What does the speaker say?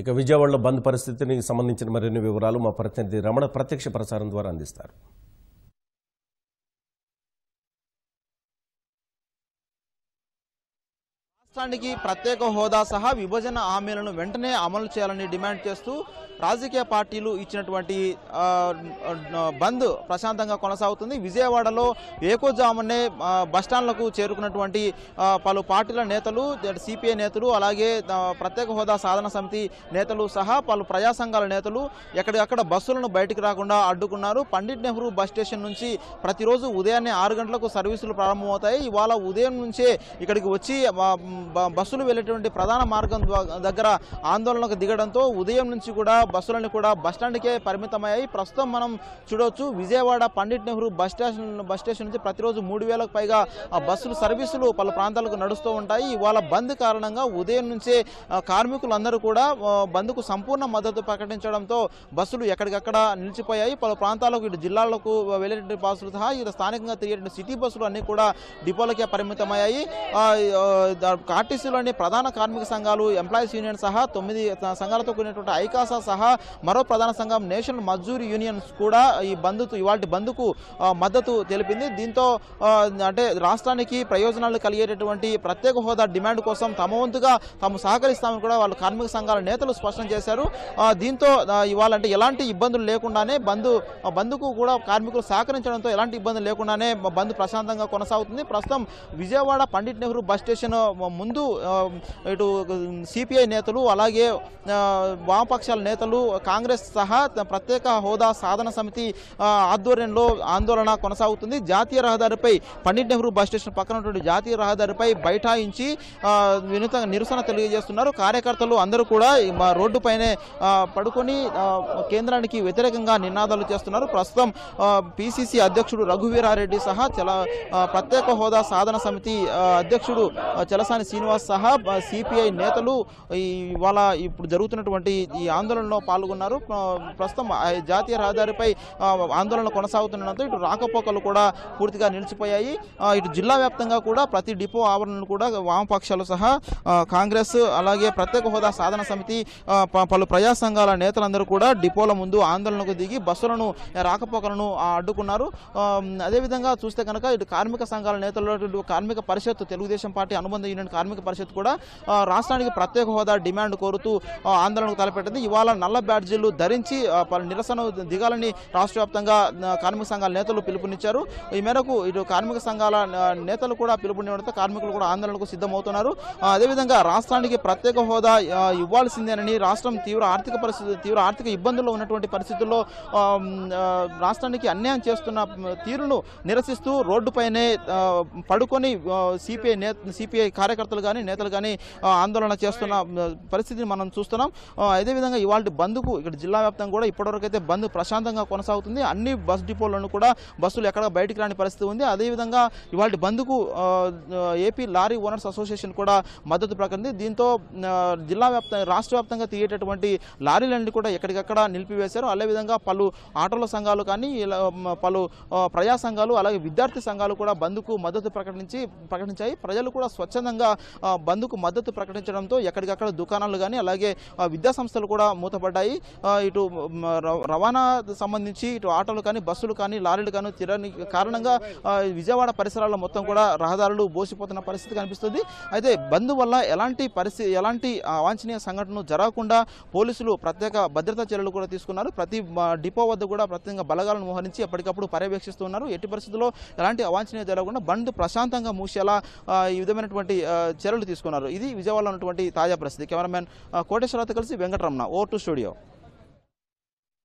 ఇక విజయవాడలో బంద్ పరిస్థితికి సంబంధించిన మరిన్ని వివరాలు మా ప్రతినిధి రమణ ప్రత్యక్ష ప్రసారం ద్వారా అందిస్తారు. రాష్ట్రానికి ప్రత్యేక హోదా సహా విభజన హామీలను వెంటనే అమలు చేయాలని డిమాండ్ చేస్తూ రాజకీయ పార్టీలు ఇచ్చినటువంటి బంద్ ప్రశాంతంగా కొనసాగుతుంది. విజయవాడలో ఏకోజామునే బస్టాండ్లకు చేరుకున్నటువంటి పలు పార్టీల నేతలు, సిపిఐ నేతలు, అలాగే ప్రత్యేక హోదా సాధన సమితి నేతలు సహా పలు ప్రజా సంఘాల నేతలు ఎక్కడికక్కడ బస్సులను బయటికి రాకుండా అడ్డుకున్నారు. పండిట్ నెహ్రూ బస్ స్టేషన్ నుంచి ప్రతిరోజు ఉదయాన్నే 6 గంటలకు సర్వీసులు ప్రారంభమవుతాయి. ఇవాళ ఉదయం నుంచే ఇక్కడికి వచ్చి బస్సులు వెళ్లేటువంటి ప్రధాన మార్గం దగ్గర ఆందోళనకు దిగడంతో ఉదయం నుంచి కూడా బస్సులన్నీ కూడా బస్టాండ్కే పరిమితమయ్యాయి. ప్రస్తుతం మనం చూడవచ్చు విజయవాడ పండిట్ నెహ్రూ బస్ స్టేషన్ నుంచి ప్రతిరోజు 3000కు పైగా బస్సులు సర్వీసులు పలు ప్రాంతాలకు నడుస్తూ ఉంటాయి. ఇవాళ బంద్ కారణంగా ఉదయం నుంచే కార్మికులందరూ కూడా బంద్కు సంపూర్ణ మద్దతు ప్రకటించడంతో బస్సులు ఎక్కడికక్కడ నిలిచిపోయాయి. పలు ప్రాంతాలకు ఇటు జిల్లాలకు వెళ్లేటువంటి బస్సులు సహా ఇటు స్థానికంగా తిరిగేటువంటి సిటీ బస్సులు అన్ని కూడా డిపోలకే పరిమితమయ్యాయి. ఆర్టీసీలోని ప్రధాన కార్మిక సంఘాలు, ఎంప్లాయీస్ యూనియన్ సహా 9 సంఘాలతో కూడినటువంటి ఐకాసా సహా మరో ప్రధాన సంఘం నేషనల్ మజ్దూర్ యూనియన్స్ కూడా ఇవాల్టి బంద్కు మద్దతు తెలిపింది. దీంతో అంటే రాష్ట్రానికి ప్రయోజనాలు కలిగేటటువంటి ప్రత్యేక హోదా డిమాండ్ కోసం తమ వంతుగా తాము సహకరిస్తామని కూడా వాళ్ళు కార్మిక సంఘాల నేతలు స్పష్టం చేశారు. దీంతో ఇవాళ అంటే ఎలాంటి ఇబ్బందులు లేకుండానే బంద్కు కూడా కార్మికులు సహకరించడంతో ఎలాంటి ఇబ్బందులు లేకుండానే బంద్ ప్రశాంతంగా కొనసాగుతుంది. ప్రస్తుతం విజయవాడ పండిట్ నెహ్రూ బస్ స్టేషన్ ముందు ఇటు సిపిఐ నేతలు, అలాగే వామపక్షాల నేతలు, కాంగ్రెస్ సహా ప్రత్యేక హోదా సాధన సమితి ఆధ్వర్యంలో ఆందోళన కొనసాగుతుంది. జాతీయ రహదారిపై పండిట్ నెహ్రూ బస్ స్టేషన్ పక్కన ఉన్నటువంటి జాతీయ రహదారిపై బైఠాయించి నిరసన తెలియజేస్తున్నారు. కార్యకర్తలు అందరూ కూడా రోడ్డుపైనే పడుకొని కేంద్రానికి వ్యతిరేకంగా నినాదాలు చేస్తున్నారు. ప్రస్తుతం పిసిసి అధ్యక్షుడు రఘువీరారెడ్డి సహా ప్రత్యేక హోదా సాధన సమితి అధ్యక్షుడు చలసాని శ్రీనివాస్ సహా సిపిఐ నేతలు ఇవాళ ఇప్పుడు జరుగుతున్నటువంటి ఈ ఆందోళనలో పాల్గొన్నారు. ప్రస్తుతం జాతీయ రహదారిపై ఆందోళన కొనసాగుతుండడంతో ఇటు రాకపోకలు కూడా పూర్తిగా నిలిచిపోయాయి. ఇటు జిల్లా వ్యాప్తంగా కూడా ప్రతి డిపో ఆవరణలు కూడా వామపక్షాలు సహా కాంగ్రెస్, అలాగే ప్రత్యేక హోదా సాధన సమితి పలు ప్రజా సంఘాల నేతలందరూ కూడా డిపోల ముందు ఆందోళనకు దిగి బస్సులను రాకపోకలను అడ్డుకున్నారు. అదేవిధంగా చూస్తే కనుక ఇటు కార్మిక సంఘాల నేతలు, కార్మిక పరిషత్, తెలుగుదేశం పార్టీ అనుబంధ యూనియన్ కార్మిక పరిషత్ కూడా రాష్ట్రానికి ప్రత్యేక హోదా డిమాండ్ కోరుతూ ఆందోళనకు తలపెట్టింది. ఇవాళ నల్ల బ్యాడ్జీలు ధరించి నిరసన దిగాలని రాష్ట్ర వ్యాప్తంగా కార్మిక సంఘాల నేతలు పిలుపునిచ్చారు. ఈ మేరకు ఇటు కార్మిక సంఘాల నేతలు కూడా పిలుపునివ్వడంతో కార్మికులు కూడా ఆందోళనకు సిద్ధమవుతున్నారు. అదేవిధంగా రాష్ట్రానికి ప్రత్యేక హోదా ఇవ్వాల్సిందేనని, రాష్ట్రం తీవ్ర ఆర్థిక ఇబ్బందుల్లో ఉన్నటువంటి పరిస్థితుల్లో రాష్ట్రానికి అన్యాయం చేస్తున్న తీరును నిరసిస్తూ రోడ్డుపైనే పడుకొని సిపిఐ కార్యకర్తలు కానీ నేతలు కానీ ఆందోళన చేస్తున్న పరిస్థితిని మనం చూస్తున్నాం. అదేవిధంగా ఇవాళ బంద్కు ఇక్కడ జిల్లా వ్యాప్తంగా కూడా ఇప్పటివరకు అయితే బంద్ ప్రశాంతంగా కొనసాగుతుంది. అన్ని బస్ డిపోలను కూడా బస్సులు ఎక్కడ బయటికి రాని పరిస్థితి ఉంది. అదేవిధంగా ఇవాళ బంద్కు ఏపీ లారీ ఓనర్స్ అసోసియేషన్ కూడా మద్దతు ప్రకటించింది. దీంతో రాష్ట్ర వ్యాప్తంగా తిరిగేటటువంటి లారీలన్నీ కూడా ఎక్కడికక్కడ నిలిపివేశారు. అదేవిధంగా పలు ఆటోల సంఘాలు కానీ పలు ప్రజా సంఘాలు, అలాగే విద్యార్థి సంఘాలు కూడా బంద్కు మద్దతు ప్రకటించాయి. ప్రజలు కూడా స్వచ్ఛందంగా బంద్కు మద్దతు ప్రకటించడంతో ఎక్కడికక్కడ దుకాణాలు కానీ అలాగే విద్యా సంస్థలు కూడా మూతపడ్డాయి. ఇటు రవాణా సంబంధించి ఇటు ఆటోలు కానీ బస్సులు కానీ లారీలు కానీ తిరగని కారణంగా విజయవాడ పరిసరాల్లో మొత్తం కూడా రహదారులు బోసిపోతున్న పరిస్థితి కనిపిస్తుంది. అయితే బంద్ వల్ల ఎలాంటి అవాంఛనీయ సంఘటనలు జరగకుండా పోలీసులు ప్రత్యేక భద్రతా చర్యలు కూడా తీసుకున్నారు. ప్రతి డిపో వద్ద కూడా ప్రత్యేకంగా బలగాలను మోహరించి ఎప్పటికప్పుడు పర్యవేక్షిస్తున్నారు. ఎట్టి పరిస్థితుల్లో ఎలాంటి అవాంఛనీయ జరగకుండా బంద్ ప్రశాంతంగా మూసేలా ఈ విధమైనటువంటి చర్యలు తీసుకున్నారు. ఇది విజయవాడలో ఉన్నటువంటి తాజా పరిస్థితి. కెమెరామెన్ కోటేశ్వరరావుతో కలిసి వెంకటరమణ, O2 స్టూడియో.